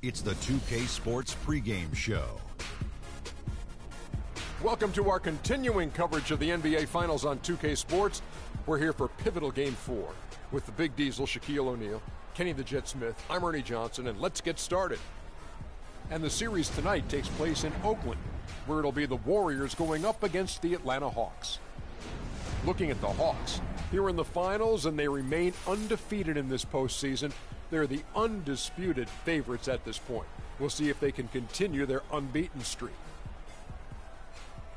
It's the 2K Sports pregame show. Welcome to our continuing coverage of the NBA Finals on 2K Sports. We're here for pivotal Game 4 with the Big Diesel, Shaquille O'Neal, Kenny the Jet Smith, I'm Ernie Johnson, and let's get started. And the series tonight takes place in Oakland, where it'll be the Warriors going up against the Atlanta Hawks. Looking at the Hawks, here in the finals, and they remain undefeated in this postseason. They're the undisputed favorites at this point. We'll see if they can continue their unbeaten streak.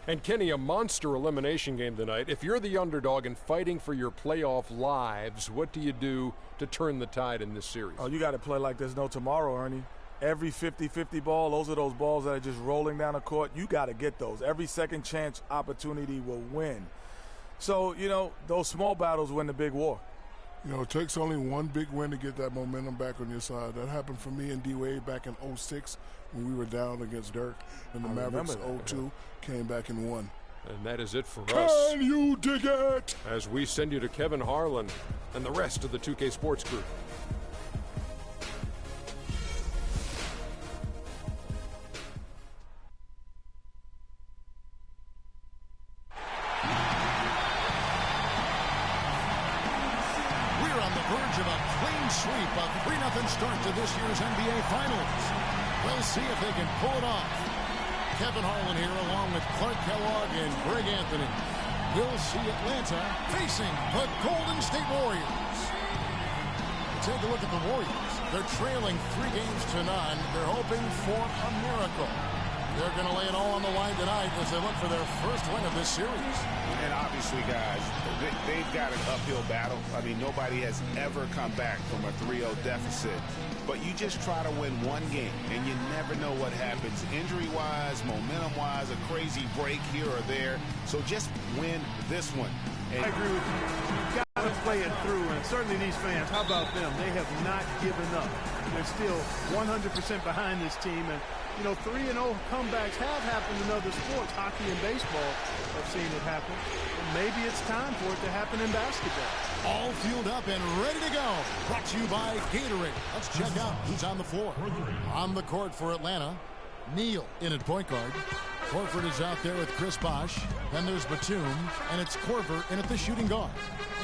And Kenny, a monster elimination game tonight. If you're the underdog and fighting for your playoff lives, what do you do to turn the tide in this series? Oh, you got to play like there's no tomorrow, Ernie. Every 50-50 ball, those are those balls that are just rolling down the court. You got to get those. Every second chance opportunity will win. So, those small battles win the big war. It takes only one big win to get that momentum back on your side. That happened for me and D-Wade back in 06 when we were down against Dirk. And the Mavericks 02 came back and won. And that is it for us. Can you dig it? As we send you to Kevin Harlan and the rest of the 2K Sports Group. Sweep, a 3-0 start to this year's NBA Finals. We'll see if they can pull it off. Kevin Harlan here along with Clark Kellogg and Greg Anthony. We'll see Atlanta facing the Golden State Warriors. Take a look at the Warriors. They're trailing 3 games to none. They're hoping for a miracle. They're going to lay it all on the line tonight as they look for their first win of this series. And obviously, guys, they've got an uphill battle. I mean, nobody has ever come back from a 3-0 deficit. But you just try to win one game, and you never know what happens injury-wise, momentum-wise, a crazy break here or there. So just win this one. I agree with you. You've got to play it through, and certainly these fans, how about them? They have not given up. They're still 100% behind this team, and 3-0 comebacks have happened in other sports. Hockey and baseball have seen it happen. And maybe it's time for it to happen in basketball. All fueled up and ready to go. Brought to you by Gatorade. Let's check out who's on the floor. On the court for Atlanta, Neal in at point guard. Horford is out there with Chris Bosh. Then there's Batum, and it's Korver in at the shooting guard.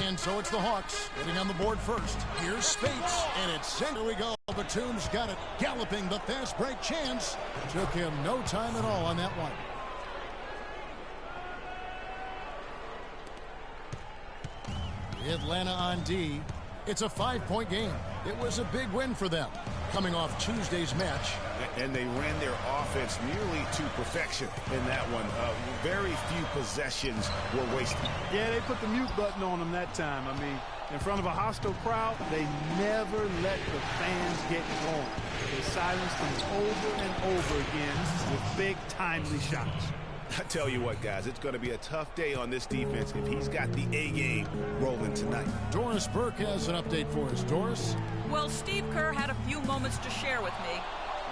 And so it's the Hawks getting on the board first. Here's Spates, and it's sent. Here we go. Batum's got it. Galloping the fast break chance. Took him no time at all on that one. Atlanta on D. It's a 5-point game. It was a big win for them, coming off Tuesday's match. And they ran their offense nearly to perfection in that one. Very few possessions were wasted. Yeah, they put the mute button on them that time. I mean, in front of a hostile crowd, they never let the fans get going. They silenced them over and over again with big, timely shots. I tell you what, guys, it's going to be a tough day on this defense if he's got the A game rolling tonight. Doris Burke has an update for us. Doris? Well, Steve Kerr had a few moments to share with me.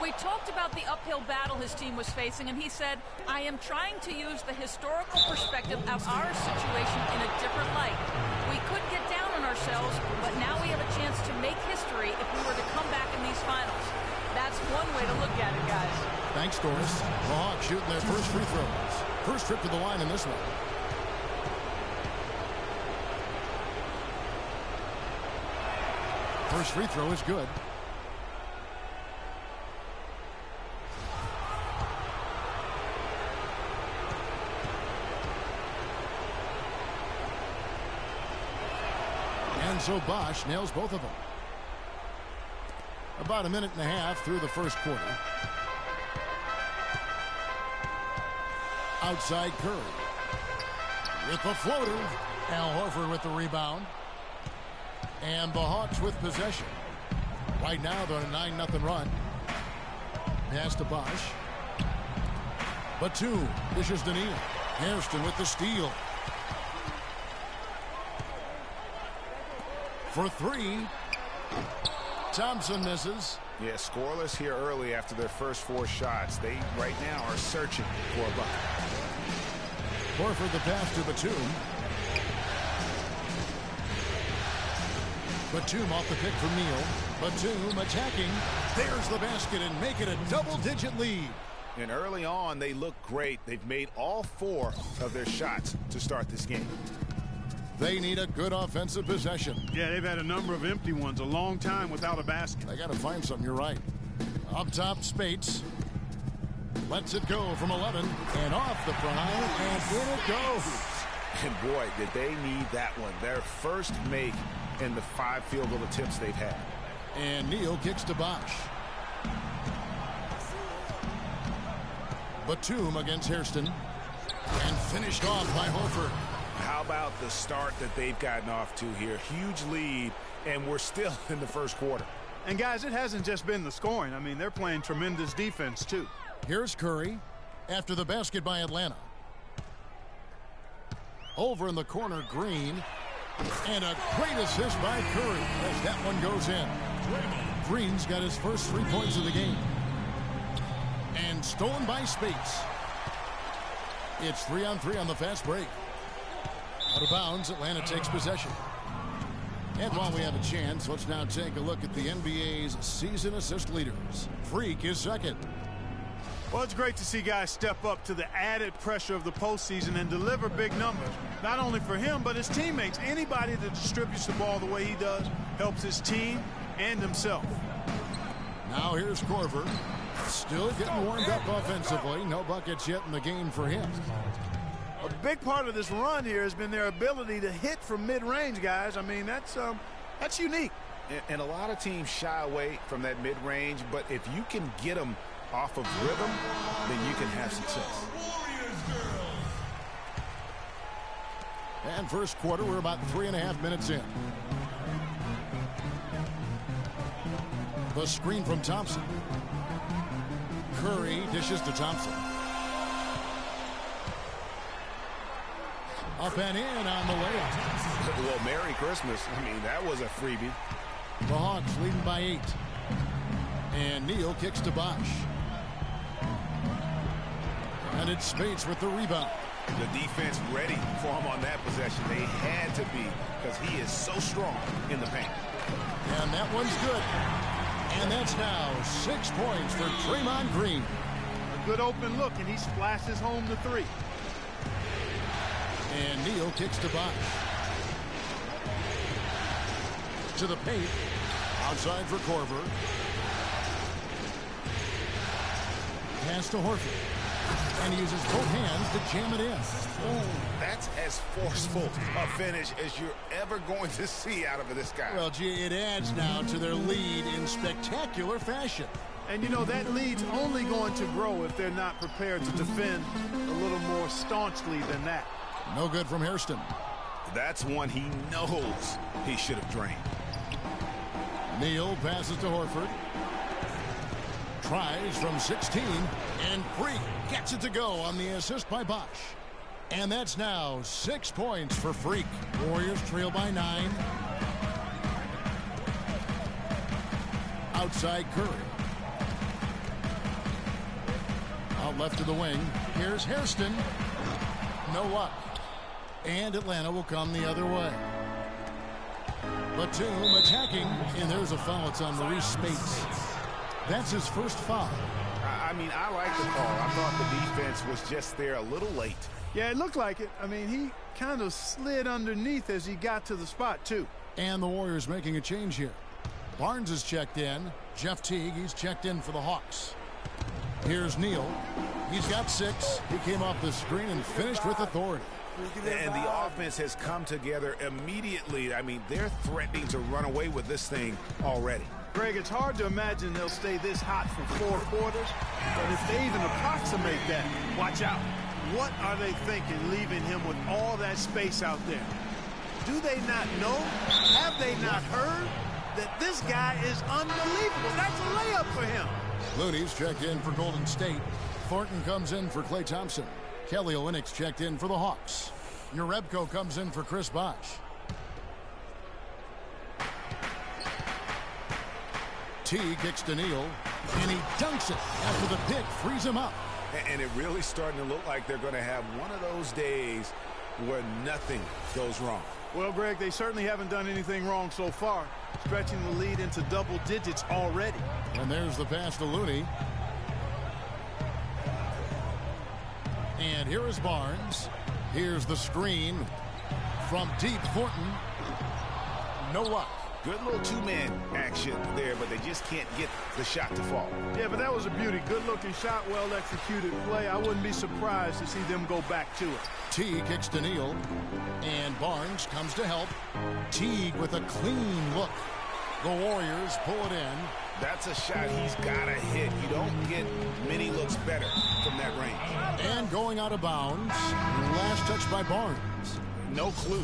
We talked about the uphill battle his team was facing, and he said, I am trying to use the historical perspective of our situation in a different light. We could get down on ourselves, but now we have a chance to make history if we were to come back in these finals. That's one way to look at it, guys. Thanks, Doris. The Hawks shooting their first free throws. First trip to the line in this one. First free throw is good. And so Bosh nails both of them. About a minute and a half through the first quarter. Outside Curry with the floater. Al Horford with the rebound. And the Hawks with possession. Right now they're on a 9-0 run. Pass to Bosh. Batum dishes to Neal. Hairston with the steal. For 3. Thompson misses. Yeah, scoreless here early after their first 4 shots. They right now are searching for a bucket. Horford the pass to Batum. Batum off the pick from Neal. Batum attacking. There's the basket and make it a double-digit lead. And early on, they look great. They've made all 4 of their shots to start this game. They need a good offensive possession. Yeah, they've had a number of empty ones, a long time without a basket. They got to find something, you're right. Up top, Spates. Lets it go from 11 and off the prime, and in it goes. And boy, did they need that one. Their first make in the 5 field goal attempts they've had. And Neal kicks to Bosch. Batum against Hairston. And finished off by Horford. How about the start that they've gotten off to here? Huge lead, and we're still in the first quarter. And guys, it hasn't just been the scoring. I mean, they're playing tremendous defense too. Here's Curry after the basket by Atlanta. Over in the corner, Green. And a great assist by Curry as that one goes in. Green's got his first 3 points of the game. And stolen by Spates. It's 3-on-3 on the fast break. Out of bounds, Atlanta takes possession. And while we have a chance, let's now take a look at the NBA's season assist leaders. Freak is second. Well, it's great to see guys step up to the added pressure of the postseason and deliver big numbers. Not only for him, but his teammates. Anybody that distributes the ball the way he does helps his team and himself. Now here's Korver. Still getting warmed up offensively. No buckets yet in the game for him. A big part of this run here has been their ability to hit from mid-range, guys. I mean, that's unique. And a lot of teams shy away from that mid-range, but if you can get them off of rhythm, then you can have success. And first quarter, we're about 3.5 minutes in. The screen from Thompson. Curry dishes to Thompson. Up and in on the layup. Well, Merry Christmas. I mean, that was a freebie. The Hawks leading by 8. And Neal kicks to Bosch. And it's Spates with the rebound. The defense ready for him on that possession. They had to be, because he is so strong in the paint. And that one's good. And that's now 6 points for Draymond Green. A good open look, and he splashes home the 3. And Neal kicks to Bosch. To the paint. Outside for Korver. Pass to Horford. And he uses both hands to jam it in. Ooh, that's as forceful a finish as you're ever going to see out of this guy. Well, gee, it adds now to their lead in spectacular fashion. And, you know, that lead's only going to grow if they're not prepared to defend a little more staunchly than that. No good from Hairston. That's one he knows he should have drained. Neal passes to Horford. Tries from 16. And Freak gets it to go on the assist by Bosch. And that's now 6 points for Freak. Warriors trail by 9. Outside Curry. Out left to the wing. Here's Hairston. No luck. And Atlanta will come the other way. Batum attacking. And there's a foul. It's on Maurice Spates. That's his first foul. I mean, I like the call. I thought the defense was just there a little late. Yeah, it looked like it. I mean, he kind of slid underneath as he got to the spot, too. And the Warriors making a change here. Barnes is checked in. Jeff Teague, he's checked in for the Hawks. Here's Neal. He's got 6. He came off the screen and finished with authority. And the offense has come together immediately. I mean, they're threatening to run away with this thing already. Greg, it's hard to imagine they'll stay this hot for 4 quarters. But if they even approximate that, watch out. What are they thinking, leaving him with all that space out there? Do they not know? Have they not heard that this guy is unbelievable? That's a layup for him. Looney's checked in for Golden State. Thornton comes in for Klay Thompson. Kelly Olynyk's checked in for the Hawks. Jerebko comes in for Chris Bosh. T kicks to Neal, and he dunks it after the pick frees him up. And it really starting to look like they're going to have one of those days where nothing goes wrong. Well, Greg, they certainly haven't done anything wrong so far, stretching the lead into double digits already. And there's the pass to Looney. And here is Barnes. Here's the screen from deep. Thornton. No luck. Good little two-man action there, but they just can't get the shot to fall. Yeah, but that was a beauty. Good-looking shot, well-executed play. I wouldn't be surprised to see them go back to it. Teague kicks to Neal, and Barnes comes to help. Teague with a clean look. The Warriors pull it in. That's a shot he's got to hit. You don't get many looks better from that range. And going out of bounds, last touch by Barnes. No clue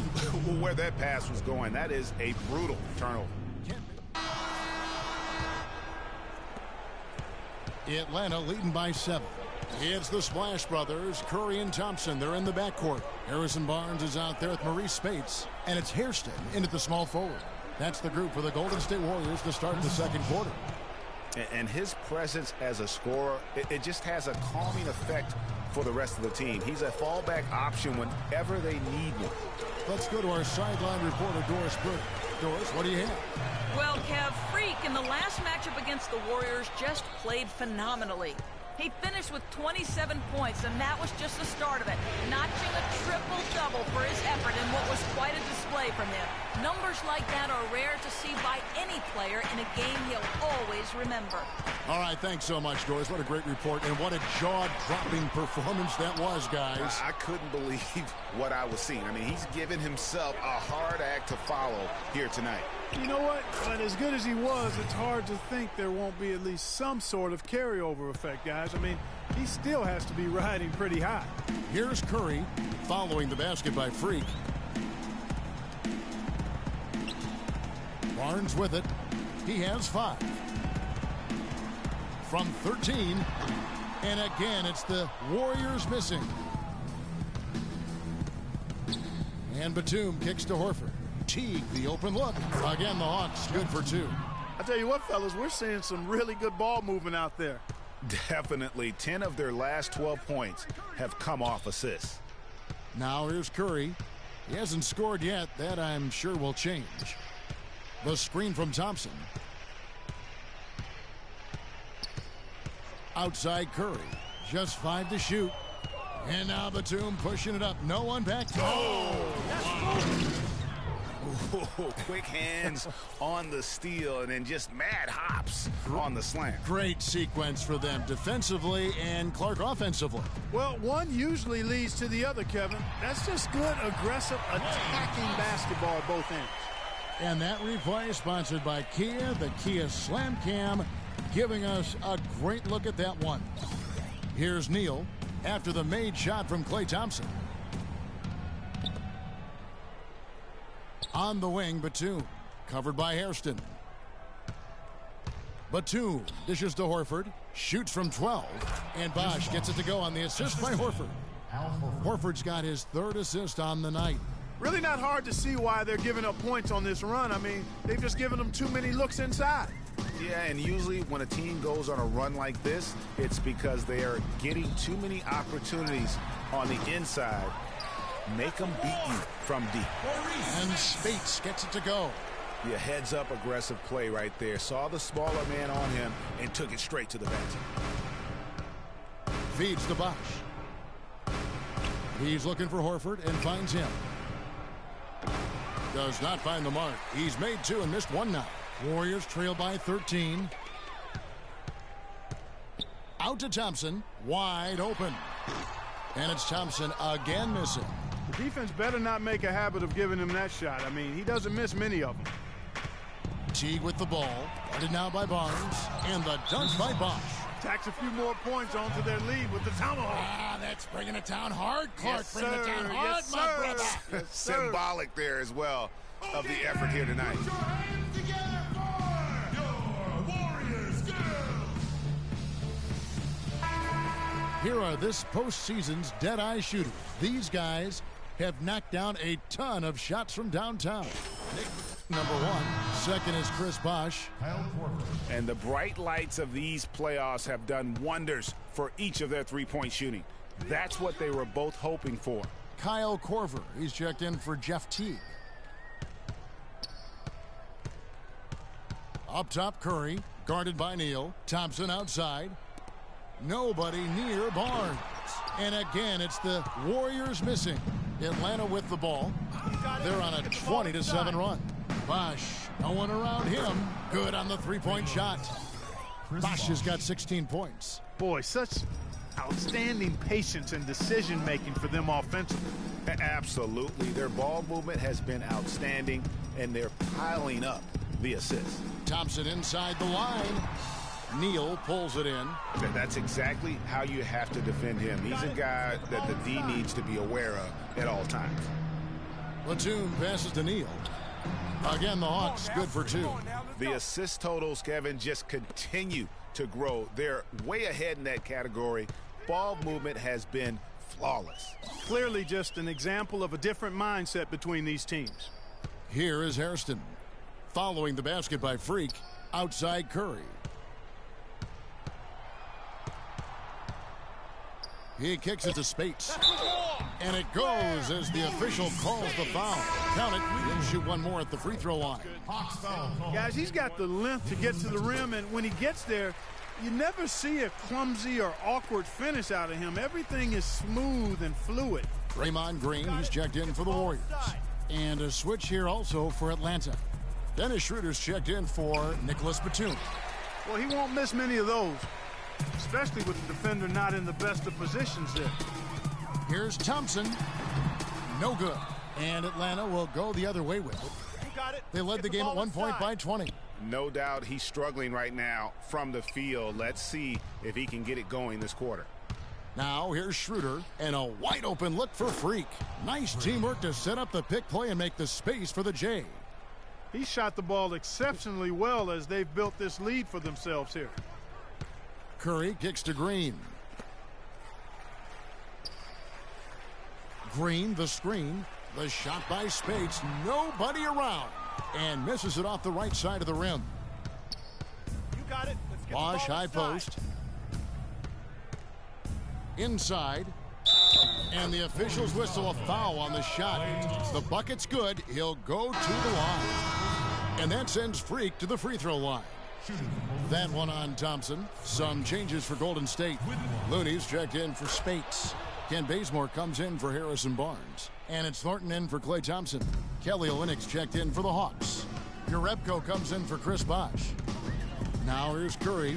where that pass was going. That is a brutal turnover. Atlanta leading by 7. It's the Splash Brothers, Curry and Thompson. They're in the backcourt. Harrison Barnes is out there with Maurice Spates. And it's Hairston into the small forward. That's the group for the Golden State Warriors to start the second quarter. And his presence as a scorer, it just has a calming effect for the rest of the team. He's a fallback option whenever they need one. Let's go to our sideline reporter, Doris Burke. Doris, what do you have? Well, Kev, Freak in the last matchup against the Warriors just played phenomenally. He finished with 27 points, and that was just the start of it, notching a triple-double for his effort in what was quite a display from him. Numbers like that are rare to see by any player in a game he'll always remember. All right, thanks so much, Doris. What a great report, and what a jaw-dropping performance that was, guys. I couldn't believe what I was seeing. I mean, he's given himself a hard act to follow here tonight. You know what? But as good as he was, it's hard to think there won't be at least some sort of carryover effect, guys. I mean, he still has to be riding pretty high. Here's Curry following the basket by Freak. Barnes with it. He has 5. From 13. And again, it's the Warriors missing. And Batum kicks to Horford. Teague, the open look. Again, the Hawks good for 2. I tell you what, fellas, we're seeing some really good ball movement out there. Definitely. 10 of their last 12 points have come off assists. Now here's Curry. He hasn't scored yet. That, I'm sure, will change. The screen from Thompson. Outside Curry. Just 5 to shoot. And now Batum pushing it up. No one back. Quick hands on the steal, and then just mad hops on the slam. Great sequence for them defensively and Clark offensively. Well, one usually leads to the other, Kevin. That's just good, aggressive, attacking basketball at both ends. And that replay sponsored by Kia, the Kia Slam Cam, giving us a great look at that one. Here's Neal after the made shot from Klay Thompson. On the wing, Batum, covered by Hairston. Batum dishes to Horford, shoots from 12, and Bosch gets it to go on the assist by Horford. Horford's got his 3rd assist on the night. Really not hard to see why they're giving up points on this run. I mean, they've just given them too many looks inside. Yeah, and usually when a team goes on a run like this, it's because they are getting too many opportunities on the inside. Make them beat you from deep. And Spates gets it to go. Yeah, heads up aggressive play right there. Saw the smaller man on him and took it straight to the basket. Feeds to Bosch. He's looking for Horford and finds him. Does not find the mark. He's made 2 and missed 1 now. Warriors trail by 13. Out to Thompson. Wide open. And it's Thompson again missing. The defense better not make a habit of giving him that shot. I mean, he doesn't miss many of them. Teague with the ball. Guarded now by Barnes. And the dunk by Bosch. Tacks a few more points onto their lead with the tomahawk. That's bringing it down hard. Clark, yes, bringing it down hard, yes, my brother. Yes, Symbolic there as well of the effort here tonight. Put your hands together for your Warriors girls. Here are this postseason's dead-eye shooters. These guys have knocked down a ton of shots from downtown. Number 1. Second is Chris Bosch. And the bright lights of these playoffs have done wonders for each of their three-point shooting. That's what they were both hoping for. Kyle Korver. He's checked in for Jeff Teague. Up top, Curry, guarded by Neal. Thompson outside. Nobody near Barnes. And again, it's the Warriors missing. Atlanta with the ball. They're on a 20-7 run. Bosh, no one around him. Good on the three-point shot. Bosh has got 16 points. Boy, such outstanding patience and decision-making for them offensively. Absolutely. Their ball movement has been outstanding, and they're piling up the assists. Thompson inside the line. Neal pulls it in. That's exactly how you have to defend him. He's a guy that the D needs to be aware of at all times. Platoon passes to Neal. Again, the Hawks good for 2. The assist totals, Kevin, just continue to grow. They're way ahead in that category. Ball movement has been flawless. Clearly just an example of a different mindset between these teams. Here is Hairston. Following the basket by Freak. Outside Curry. He kicks it to Spates. And it goes as the official calls the foul. Count it. He'll shoot one more at the free throw line. Guys, he's got the length to get to the rim, and when he gets there, you never see a clumsy or awkward finish out of him. Everything is smooth and fluid. Draymond Green, he's checked in for the Warriors. And a switch here also for Atlanta. Dennis Schroeder's checked in for Nicholas Batum. Well, he won't miss many of those, especially with the defender not in the best of positions there. Here's Thompson. No good. And Atlanta will go the other way with it. They led the game at 1 point by 20. No doubt he's struggling right now from the field. Let's see if he can get it going this quarter. Now here's Schroeder and a wide open look for Freak. Nice teamwork to set up the pick play and make the space for the J. He shot the ball exceptionally well as they've built this lead for themselves here. Curry kicks to Green. Green, the screen. The shot by Spates. Nobody around. And misses it off the right side of the rim. You got it. Let's get Bosh, high post. Inside. And the officials whistle a foul on the shot. The bucket's good. He'll go to the line. And that sends Freak to the free throw line. That one on Thompson. Some changes for Golden State. Looney's checked in for Spates. Ken Bazemore comes in for Harrison Barnes. And it's Thornton in for Klay Thompson. Kelly Olynyk's checked in for the Hawks. Jerebko comes in for Chris Bosh. Now here's Curry.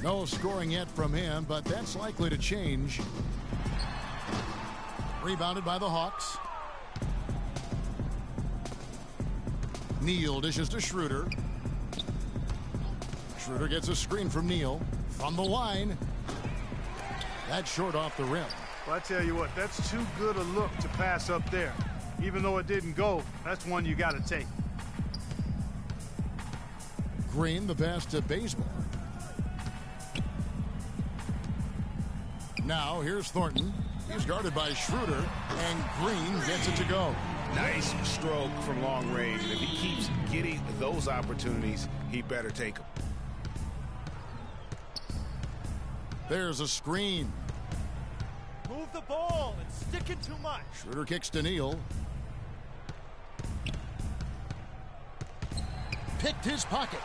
No scoring yet from him, but that's likely to change. Rebounded by the Hawks. Neal dishes to Schroeder. Schroeder gets a screen from Neal. From the line. That's short off the rim. Well, I tell you what, that's too good a look to pass up there. Even though it didn't go, that's one you got to take. Green, the pass to Bazemore. Now here's Thornton. He's guarded by Schroeder, and Green gets it to go. Nice stroke from long range. And if he keeps getting those opportunities, he better take them. There's a screen. Move the ball and stick it too much. Schroeder kicks to Neal. Picked his pocket.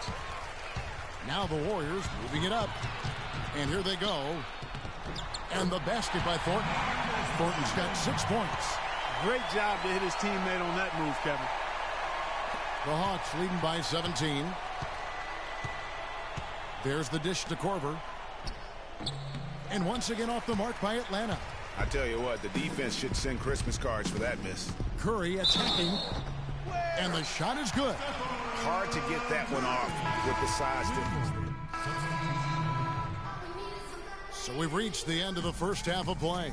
Now the Warriors moving it up. And here they go. And the basket by Thornton. Thornton's got 6 points. Great job to hit his teammate on that move, Kevin. The Hawks leading by 17. There's the dish to Korver. And once again off the mark by Atlanta. I tell you what, the defense should send Christmas cards for that miss. Curry attacking. And the shot is good. Hard to get that one off with the size difference. So we've reached the end of the first half of play.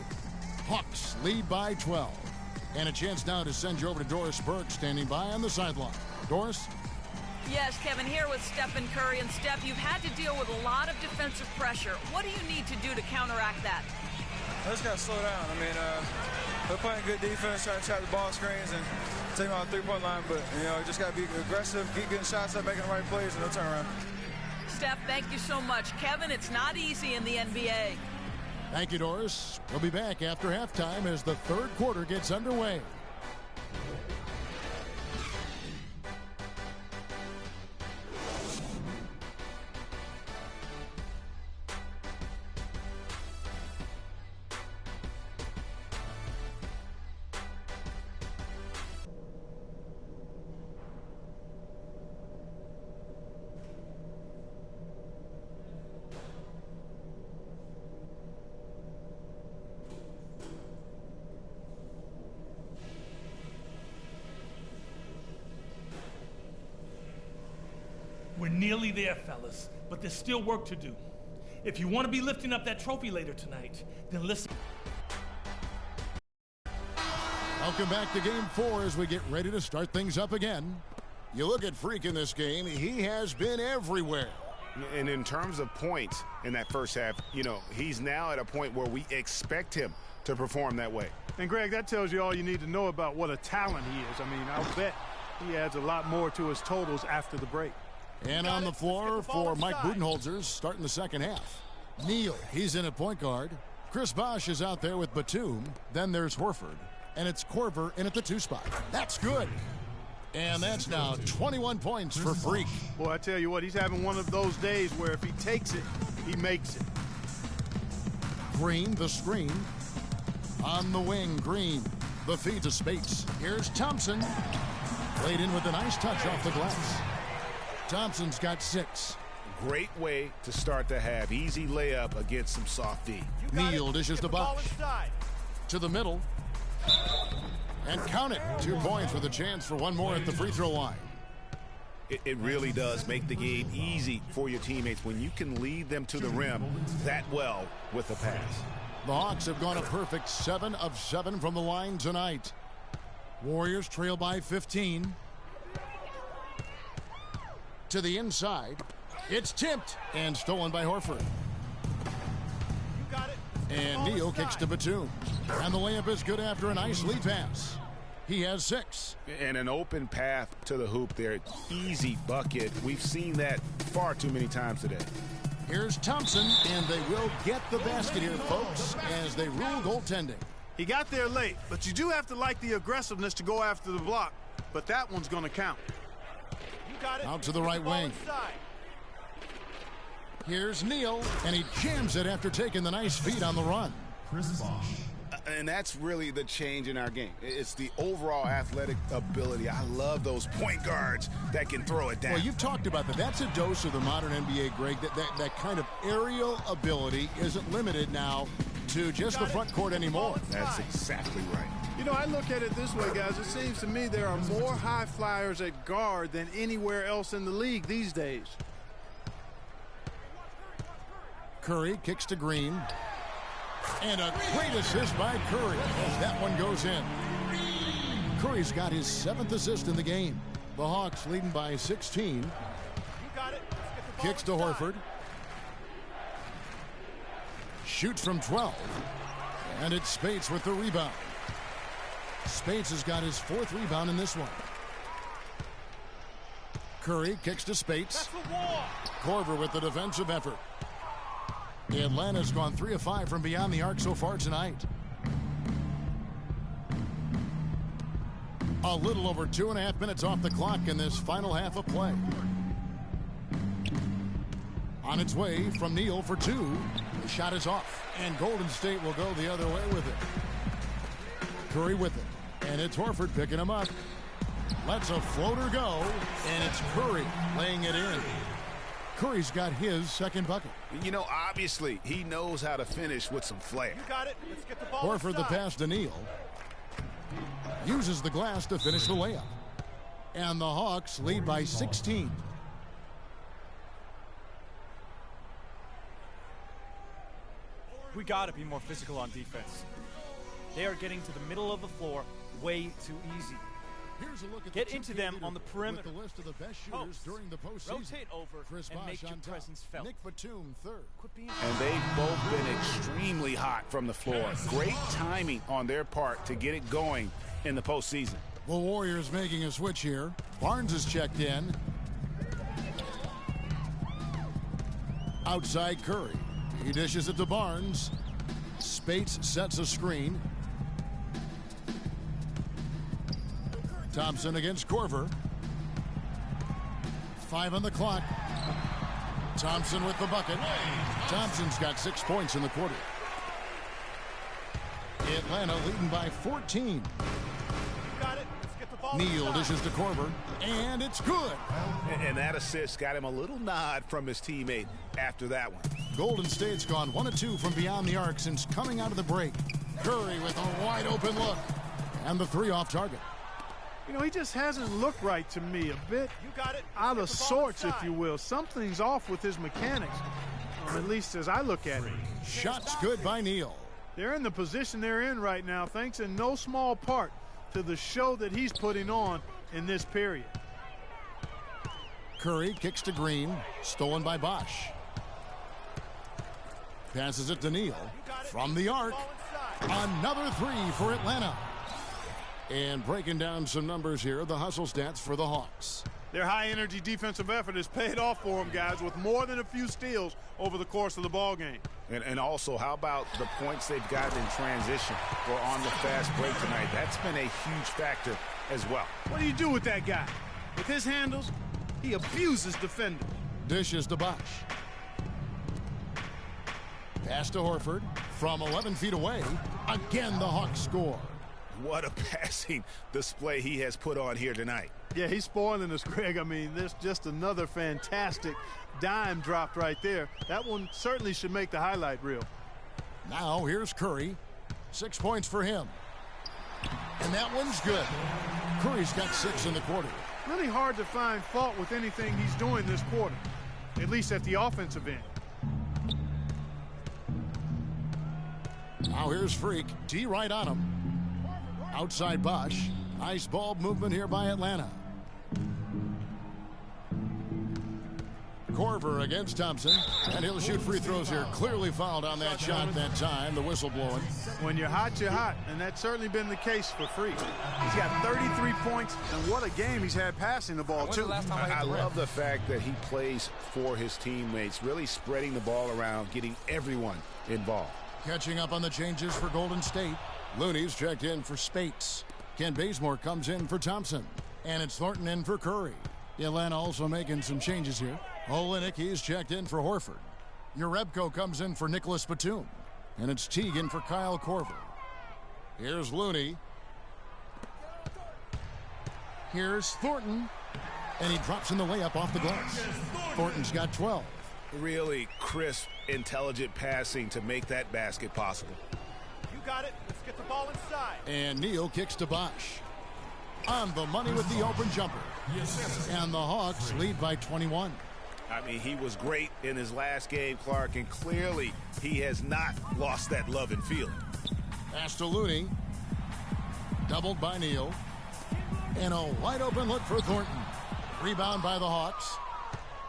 Hawks lead by 12. And a chance now to send you over to Doris Burke standing by on the sideline. Doris? Yes, Kevin, here with Stephen Curry. And Steph, you've had to deal with a lot of defensive pressure. What do you need to do to counteract that? I just got to slow down. I mean, we're playing good defense, trying to trap the ball screens and take them out the three-point line. But, you know, just got to be aggressive, keep getting shots up, making the right plays, and no turnaround. Steph, thank you so much. Kevin, it's not easy in the NBA. Thank you, Doris. We'll be back after halftime as the third quarter gets underway. nearly there, fellas, but there's still work to do. If you want to be lifting up that trophy later tonight, then listen. Welcome back to Game 4 as we get ready to start things up again. You look at Freak in this game, he has been everywhere. And in terms of points in that first half, you know, he's now at a point where we expect him to perform that way. And, Greg, that tells you all you need to know about what a talent he is. I mean, I'll bet he adds a lot more to his totals after the break. And on the floor for Mike Budenholzer starting the second half. Neal, he's in at point guard. Chris Bosh is out there with Batum. Then there's Horford. And it's Korver in at the 2 spot. That's good. And that's now 21 points for Freak. Boy, I tell you what, he's having one of those days where if he takes it, he makes it. Green, the screen. On the wing, Green. The feed to Spates. Here's Thompson. Played in with a nice touch off the glass. Thompson's got 6. Great way to start the half. Easy layup against some soft D. Neal dishes the Bosh. To the middle. And count it. 2 points with a chance for one more at the free throw line. It really does make the game easy for your teammates when you can lead them to the rim that well with a pass. The Hawks have gone a perfect 7 of 7 from the line tonight. Warriors trail by 15. To the inside. It's tipped and stolen by Horford. And Neal kicks to Batum. And the layup is good after a nice lead pass. He has 6. And an open path to the hoop there. Easy bucket. We've seen that far too many times today. Here's Thompson, and they will get the basket here, folks, as they rule goaltending. He got there late, but you do have to like the aggressiveness to go after the block. But that one's going to count. Out to the right wing. Here's Neal, and he jams it after taking the nice feed on the run. Chris Bosh. And that's really the change in our game. It's the overall athletic ability. I love those point guards that can throw it down. Well, you've talked about that. That's a dose of the modern NBA, Greg. That kind of aerial ability isn't limited now to just the front court anymore. That's exactly right. You know, I look at it this way, guys. It seems to me there are more high flyers at guard than anywhere else in the league these days. Curry kicks to Green. And a great assist by Curry as that one goes in. Curry's got his 7th assist in the game. The Hawks leading by 16. Kicks to Horford. Shoots from 12. And it's Spates with the rebound. Spates has got his 4th rebound in this one. Curry kicks to Spates. Korver with the defensive effort. Atlanta's gone 3 of 5 from beyond the arc so far tonight. A little over 2.5 minutes off the clock in this final half of play. On its way from Neal for 2. The shot is off, and Golden State will go the other way with it. Curry with it, and it's Horford picking him up. Lets a floater go, and it's Curry laying it in. Curry's got his 2nd bucket. You know, obviously, he knows how to finish with some flair. You got it. Let's get the ball Horford inside. the pass to Neal. Uses the glass to finish the layup. And the Hawks lead by 16. We got to be more physical on defense. They are getting to the middle of the floor way too easy. Here's a look at Get the into them on the perimeter. With the list of the best shooters Post. during the postseason. Rotate over Chris and Bosh make your on top. presence felt. Nick Batum 3rd. Quit being And they've both been extremely hot from the floor. Great timing on their part to get it going in the postseason. The Warriors making a switch here. Barnes is checked in. Outside Curry. He dishes it to Barnes. Spates sets a screen. Thompson against Korver. 5 on the clock. Thompson with the bucket. Thompson's got 6 points in the quarter. Atlanta leading by 14. got it. Let's get the ball Neal inside. dishes to Korver, and it's good. And that assist got him a little nod from his teammate after that one. Golden State's gone 1 of 2 from beyond the arc since coming out of the break. Curry with a wide open look. And the 3 off target. You know, he just hasn't looked right to me. A bit out of sorts, if you will. Something's off with his mechanics, at least as I look at it. Shots good by Neal. They're in the position they're in right now, thanks in no small part to the show that he's putting on in this period. Curry kicks to Green, stolen by Bosch. Passes it to Neal from the arc. Another three for Atlanta. And breaking down some numbers here, the hustle stats for the Hawks. Their high-energy defensive effort has paid off for them, guys, with more than a few steals over the course of the ball game. And also, how about the points they've gotten in transition or on the fast break tonight? That's been a huge factor as well. What do you do with that guy? With his handles, he abuses defenders. Dishes to Bosch. Pass to Horford from 11 feet away. Again, the Hawks score. What a passing display he has put on here tonight. Yeah, he's spoiling us, Greg. I mean, there's just another fantastic dime dropped right there. That one certainly should make the highlight reel. Now here's Curry. 6 points for him. And that one's good. Curry's got 6 in the quarter. Really hard to find fault with anything he's doing this quarter, at least at the offensive end. Now here's Freak. D right on him. Outside Bosch. Nice ball movement here by Atlanta. Korver against Thompson, and he'll shoot free throws here. Clearly fouled on that shot that time. The whistle blowing. When you're hot, you're hot, and that's certainly been the case for Freak. He's got 33 points, and what a game he's had passing the ball, too. I love the fact that he plays for his teammates, really spreading the ball around, getting everyone involved. Catching up on the changes for Golden State. Looney's checked in for Spates. Ken Bazemore comes in for Thompson. And it's Thornton in for Curry. Atlanta also making some changes here. Olynyk checked in for Horford. Jerebko comes in for Nicholas Batum. And it's Teague in for Kyle Korver. Here's Looney. Here's Thornton. And he drops in the layup off the glass. Thornton's got 12. Really crisp, intelligent passing to make that basket possible. You got it. Let's get the ball inside. And Neal kicks to Bosch. On the money with the open jumper. And the Hawks lead by 21. I mean, he was great in his last game, Clark, and clearly he has not lost that love and feeling. Pass to Looney. Doubled by Neal. And a wide open look for Thornton. Rebound by the Hawks.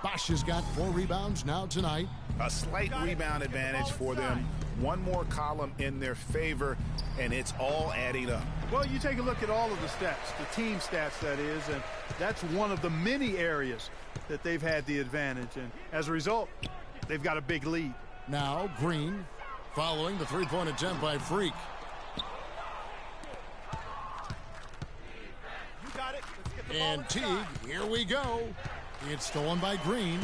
Bosch has got 4 rebounds now tonight. A slight rebound advantage for them. One more column in their favor, and it's all adding up. Well, you take a look at all of the stats, the team stats, that is, and that's one of the many areas that they've had the advantage. And as a result, they've got a big lead. Now Green following the three-point attempt by Freak. You got it. Let's get the ball And inside. Teague, here we go. It's stolen by Green.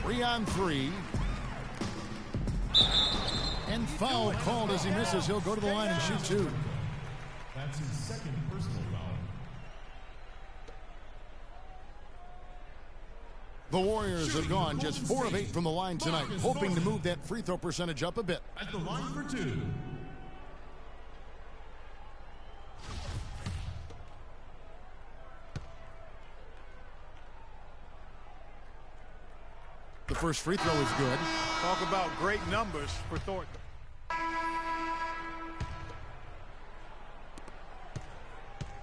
3-on-3. And foul called as he misses. He'll go to the line and shoot 2. That's his second personal foul. The Warriors have gone just 4 of 8 from the line tonight, hoping to move that free throw percentage up a bit. At the line for 2. The first free throw is good. Talk about great numbers for Thornton.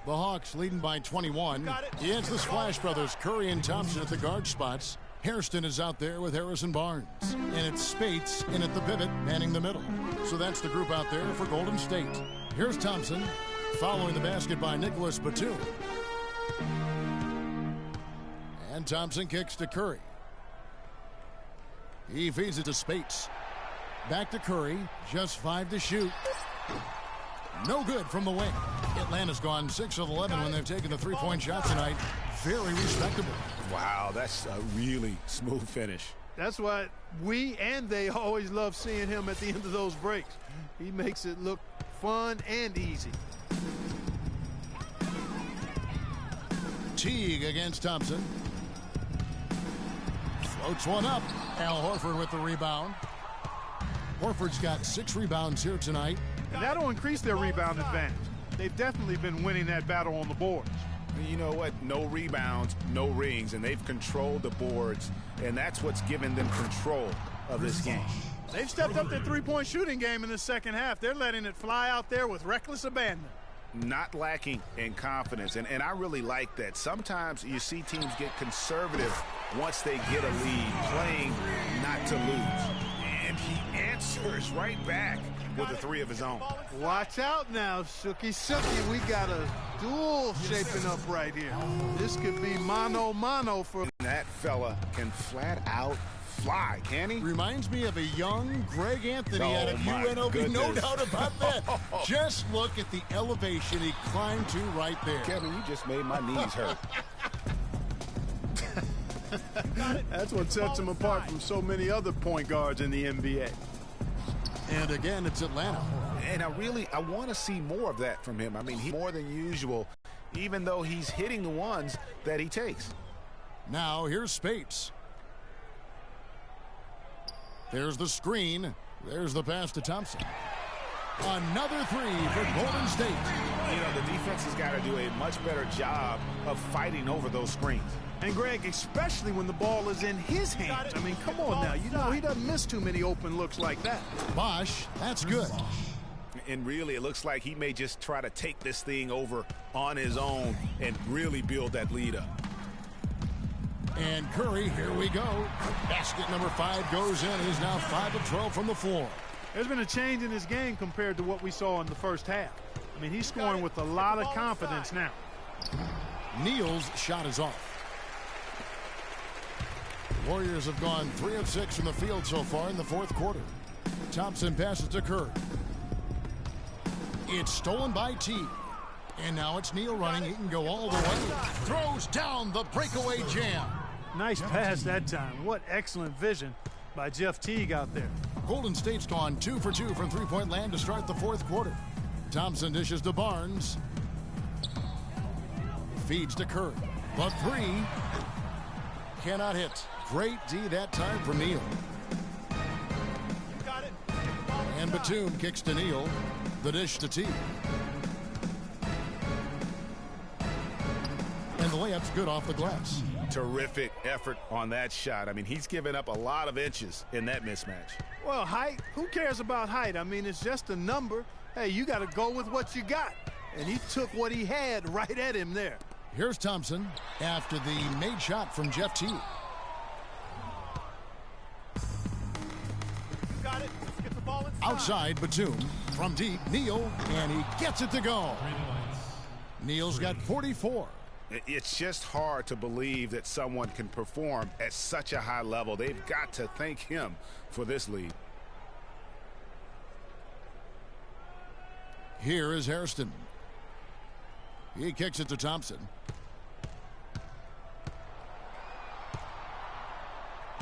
The Hawks leading by 21. It's the Splash Brothers, Curry and Thompson at the guard spots. Hairston is out there with Harrison Barnes. And it's Spates in at the pivot, manning the middle. So that's the group out there for Golden State. Here's Thompson, following the basket by Nicholas Batum. And Thompson kicks to Curry. He feeds it to Spates. Back to Curry, just 5 to shoot. No good from the wing. Atlanta's gone 6 of 11 when they've taken the three-point shot tonight. Very respectable. Wow, that's a really smooth finish. That's why we and they always love seeing him at the end of those breaks. He makes it look fun and easy. Teague against Thompson. Floats one up. Al Horford with the rebound. Horford's got 6 rebounds here tonight. And that'll increase their rebound advantage. they've definitely been winning that battle on the boards. You know what? No rebounds, no rings, and they've controlled the boards, and that's what's given them control of this game. They've stepped up their three-point shooting game in the second half. They're letting it fly out there with reckless abandon. Not lacking in confidence, and I really like that. Sometimes you see teams get conservative once they get a lead, playing not to lose. And he answers right back with a three of his own. Watch out now, Shooky. We got a duel shaping up right here. This could be mano-mano for... That fella can flat out fly, can he? Reminds me of a young Greg Anthony out of UNLV, no doubt about that. Just look at the elevation he climbed to right there. Kevin, you just made my knees hurt. That's what sets him apart from so many other point guards in the NBA. And again, it's Atlanta. And I want to see more of that from him. I mean, he's more than usual, even though he's hitting the ones that he takes. Now, here's Spates. There's the screen. There's the pass to Thompson. Another three for Golden State. You know, the defense has got to do a much better job of fighting over those screens. And, Greg, especially when the ball is in his hands. I mean, come on now. You know, he doesn't miss too many open looks like that. Bosh, that's good. And really, it looks like he may just try to take this thing over on his own and really build that lead up. And Curry, here we go. Basket number 5 goes in. He's now 5 of 12 from the floor. There's been a change in his game compared to what we saw in the first half. I mean, he's scoring with a lot of confidence now. Neal's shot is off. The Warriors have gone 3 of 6 from the field so far in the fourth quarter. Thompson passes to Curry. It's stolen by T. And now it's Neal running. He can go all the way. Throws down the breakaway jam. Nice pass that time. What excellent vision by Jeff Teague out there. Golden State's gone 2 for 2 from three-point land to start the fourth quarter. Thompson dishes to Barnes. Feeds to Curry. The three cannot hit. Great D that time for Neal. And Batum kicks to Neal. The dish to T. And the layup's good off the glass. Terrific effort on that shot. I mean, he's given up a lot of inches in that mismatch. Well, height, who cares about height? I mean, it's just a number. Hey, you got to go with what you got. And he took what he had right at him there. Here's Thompson after the made shot from Jeff T. Got it. Let's get the ball inside. Outside, Batum from deep. Neal, and he gets it to go. Neal's got 44. It's just hard to believe that someone can perform at such a high level. They've got to thank him for this lead. Here is Hairston. He kicks it to Thompson.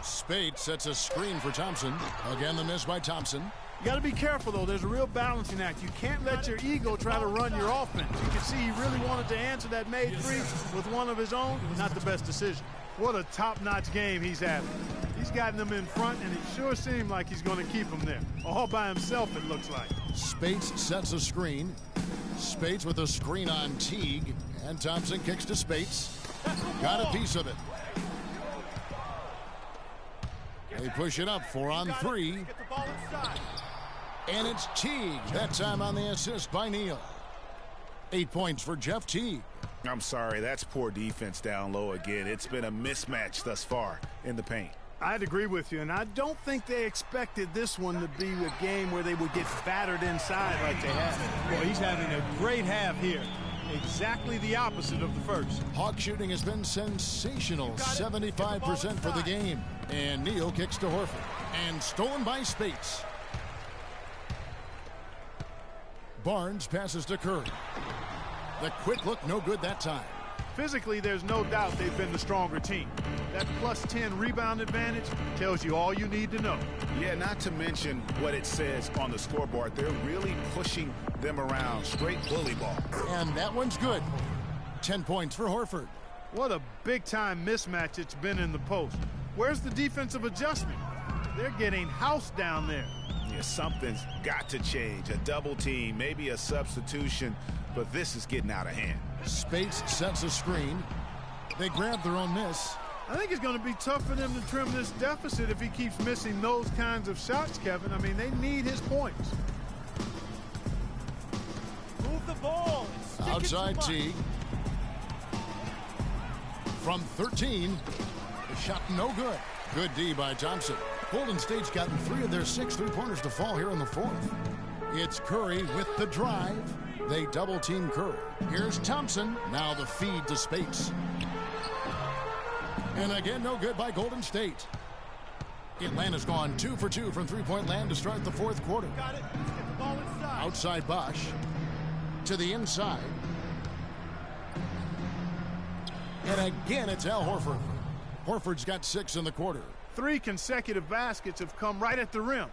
Spate sets a screen for Thompson. Again, the miss by Thompson. You got to be careful, though. There's a real balancing act. You can't let your ego try to run your offense. You can see he really wanted to answer that made three with one of his own. Not the best decision. What a top-notch game he's having. He's gotten them in front, and it sure seemed like he's going to keep them there. All by himself, it looks like. Spates sets a screen. Spates with a screen on Teague. And Thompson kicks to Spates. Got a piece of it. They push it up 4 on 3. And it's Teague. That time on the assist by Neal. 8 points for Jeff Teague. I'm sorry, that's poor defense down low again. It's been a mismatch thus far in the paint. I'd agree with you, and I don't think they expected this one to be a game where they would get battered inside like they have. Boy, he's having a great half here. Exactly the opposite of the first. Hawk shooting has been sensational. 75% for the game. And Neal kicks to Horford. And stolen by Spates. Barnes passes to Curry. The quick look, no good that time. Physically, there's no doubt they've been the stronger team. That plus 10 rebound advantage tells you all you need to know. Yeah, not to mention what it says on the scoreboard. They're really pushing them around. Straight bully ball. And that one's good. 10 points for Horford. What a big-time mismatch it's been in the post. Where's the defensive adjustment? They're getting housed down there. Yeah, something's got to change. A double team, maybe a substitution, but this is getting out of hand. Spates sets a screen. They grab their own miss. I think it's going to be tough for them to trim this deficit if he keeps missing those kinds of shots, Kevin. I mean, they need his points. Move the ball. Outside Teague. From 13. The shot no good. Good D by Thompson. Golden State's gotten 3 of their 6 3-pointers to fall here in the 4th. It's Curry with the drive. They double team Curry. Here's Thompson. Now the feed to Spates. And again, no good by Golden State. Atlanta's gone 2 for 2 from 3-point land to start the 4th quarter. Got it. Get the ball inside. Outside Bosch. To the inside. And again, it's Al Horford. Horford's got 6 in the quarter. 3 consecutive baskets have come right at the rim.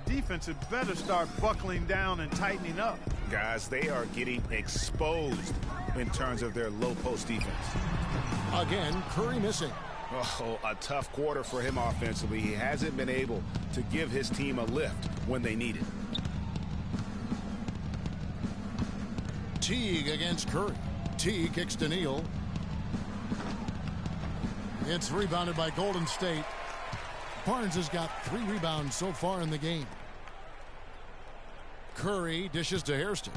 The defense had better start buckling down and tightening up. Guys, they are getting exposed in terms of their low post defense. Again, Curry missing. Oh, a tough quarter for him offensively. He hasn't been able to give his team a lift when they need it. Teague against Curry. Teague kicks to Neal. It's rebounded by Golden State. Barnes has got 3 rebounds so far in the game. Curry dishes to Hairston.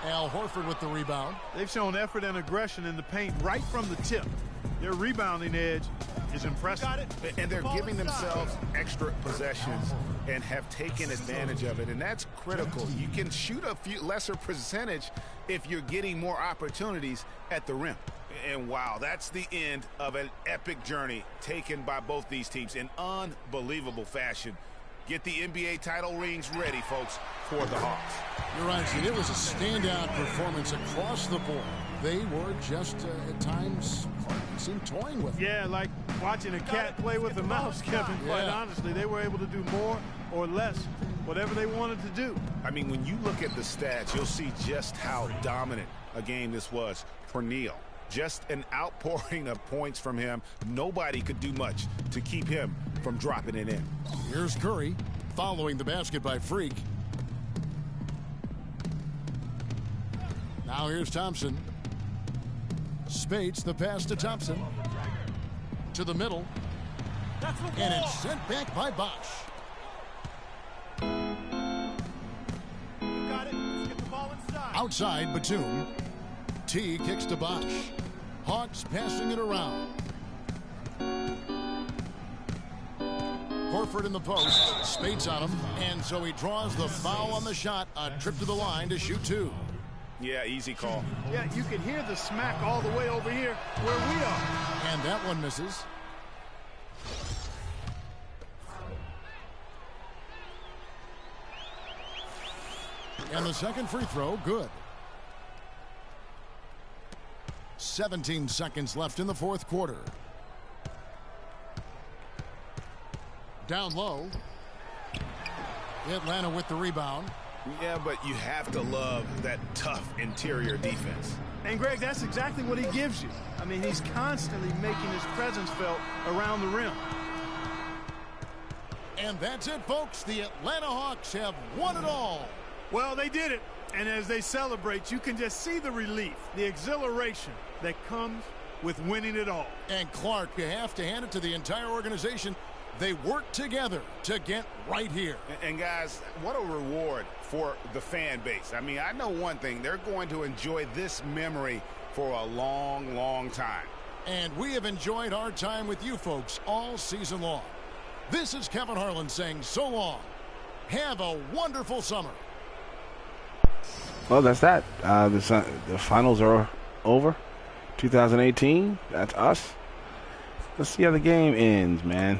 Al Horford with the rebound. They've shown effort and aggression in the paint right from the tip. Their rebounding edge is impressive. And they're giving themselves extra possessions and have taken advantage of it, and that's critical. You can shoot a few lesser percentage if you're getting more opportunities at the rim. And wow, that's the end of an epic journey taken by both these teams in unbelievable fashion. Get the NBA title rings ready, folks, for the Hawks. You're right, Steve. It was a standout performance across the board. They were just, at times, seemed toying with it. Yeah, like watching a cat play with a mouse, Kevin. Quite honestly, they were able to do more or less, whatever they wanted to do. I mean, when you look at the stats, you'll see just how dominant a game this was for Neal. Just an outpouring of points from him. Nobody could do much to keep him from dropping it in. Here's Curry following the basket by Freak. Now here's Thompson. Spates the pass to Thompson. To the middle. And it's sent back by Bosch. Got it. Let's get the ball inside. Outside Batum. T kicks to Bosch. Hawks passing it around. Horford in the post. Spates on him. And so he draws the foul on the shot. A trip to the line to shoot 2. Yeah, easy call. Yeah, you can hear the smack all the way over here where we are. And that one misses. And the second free throw, good. 17 seconds left in the 4th quarter. Down low. Atlanta with the rebound. Yeah, but you have to love that tough interior defense. And, Greg, that's exactly what he gives you. I mean, he's constantly making his presence felt around the rim. And that's it, folks. The Atlanta Hawks have won it all. Well, they did it. And as they celebrate, you can just see the relief, the exhilaration that comes with winning it all. And, Clark, you have to hand it to the entire organization. They work together to get right here. And guys, what a reward for the fan base. I mean, I know one thing. They're going to enjoy this memory for a long, long time. And we have enjoyed our time with you folks all season long. This is Kevin Harlan saying so long. Have a wonderful summer. Well, that's that. The finals are over. 2018. That's us. Let's see how the game ends, man.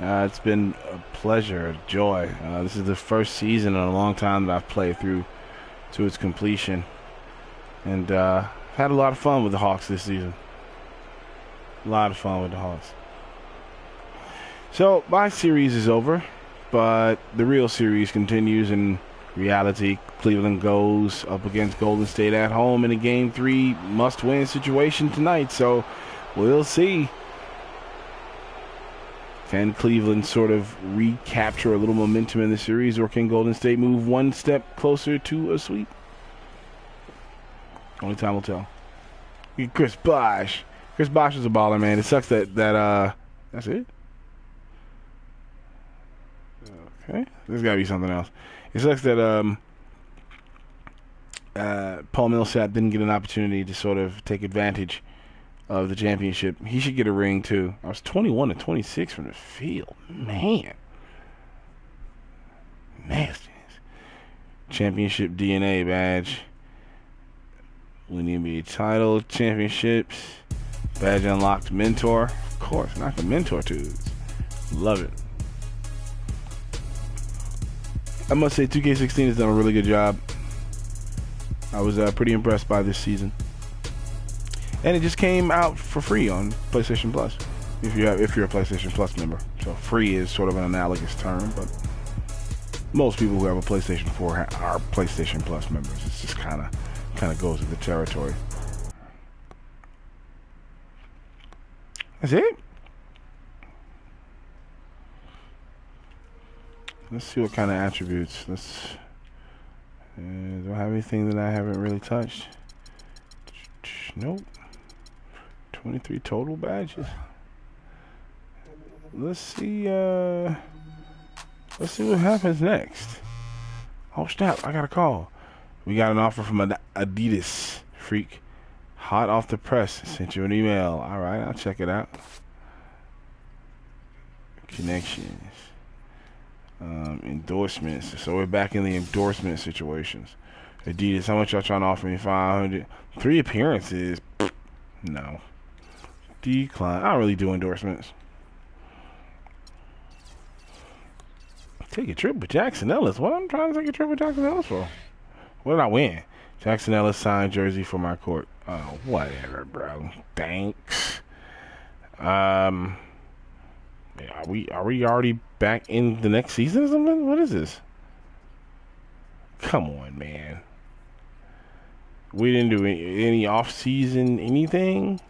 It's been a pleasure, a joy. This is the first season in a long time that I've played through to its completion. And had a lot of fun with the Hawks this season. A lot of fun with the Hawks. So, my series is over, but the real series continues in reality. Cleveland goes up against Golden State at home in a Game 3 must-win situation tonight. So, We'll see. Can Cleveland sort of recapture a little momentum in the series, or can Golden State move one step closer to a sweep? Only time will tell. Chris Bosh. Chris Bosh is a baller, man. It sucks that that's it. Okay, there's got to be something else. It sucks that Paul Millsap didn't get an opportunity to sort of take advantage of the championship. He should get a ring too. I was 21 to 26 from the field. Man. Nastiness. Championship DNA badge. Winning NBA title, championships, badge unlocked, mentor. Of course, not the mentor dudes. Love it. I must say 2K16 has done a really good job. I was pretty impressed by this season. And it just came out for free on PlayStation Plus. If you're a PlayStation Plus member. So free is sort of an analogous term, but most people who have a PlayStation 4 are PlayStation Plus members. It's just kind of goes with the territory. That's it. Let's see what kind of attributes. Do I have anything that I haven't really touched? Nope. 23 total badges. Let's see what happens next. Oh snap, I got a call. We got an offer from Adidas. Freak. Hot off the press. Sent you an email. Alright, I'll check it out. Connections. Endorsements. So we're back in the endorsement situations. Adidas, how much y'all trying to offer me? 500. 3 appearances. No. Decline. I don't really do endorsements. Take a trip with Jackson Ellis. What I'm trying to take a trip with Jackson Ellis for? What did I win? Jackson Ellis signed jersey for my court. Oh, whatever, bro. Thanks. Are we already back in the next season or something? What is this? Come on, man. We didn't do any off-season anything?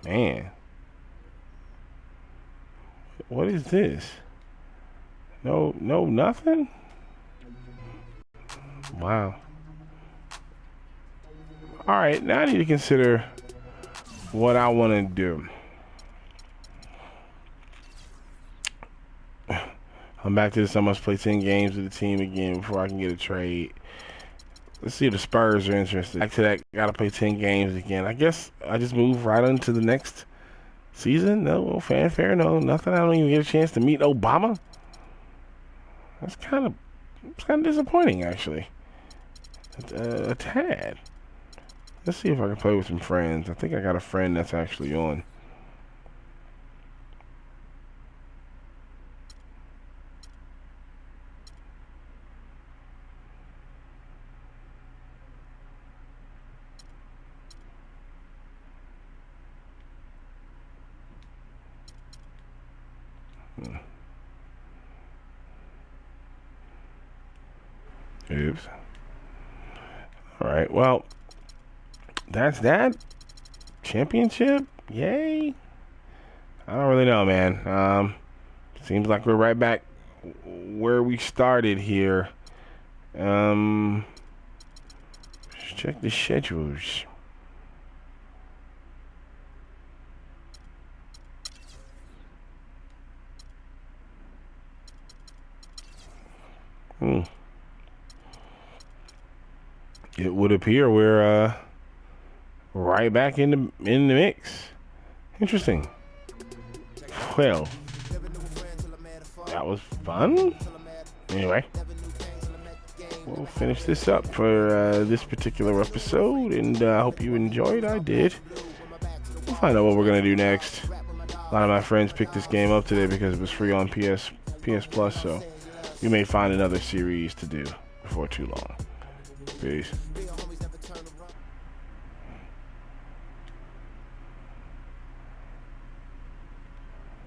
Man. What is this? No, nothing? Wow. Alright, now I need to consider what I want to do. I'm back to this. I must play 10 games with the team again before I can get a trade. Let's see if the Spurs are interested. Back to that, gotta play 10 games again. I guess I just move right on to the next season. No fanfare, no nothing. I don't even get a chance to meet Obama. That's kind of disappointing, actually. A tad. Let's see if I can play with some friends. I think I got a friend that's actually on. Oops. Alright, well, that's that. Championship? Yay. I don't really know, man. Seems like we're right back where we started here. Let's check the schedules. It would appear we're right back in the mix. Interesting. Well, that was fun. Anyway, we'll finish this up for this particular episode, and I hope you enjoyed. I did. We'll find out what we're gonna do next. A lot of my friends picked this game up today because it was free on PS Plus, so you may find another series to do before too long. Peace.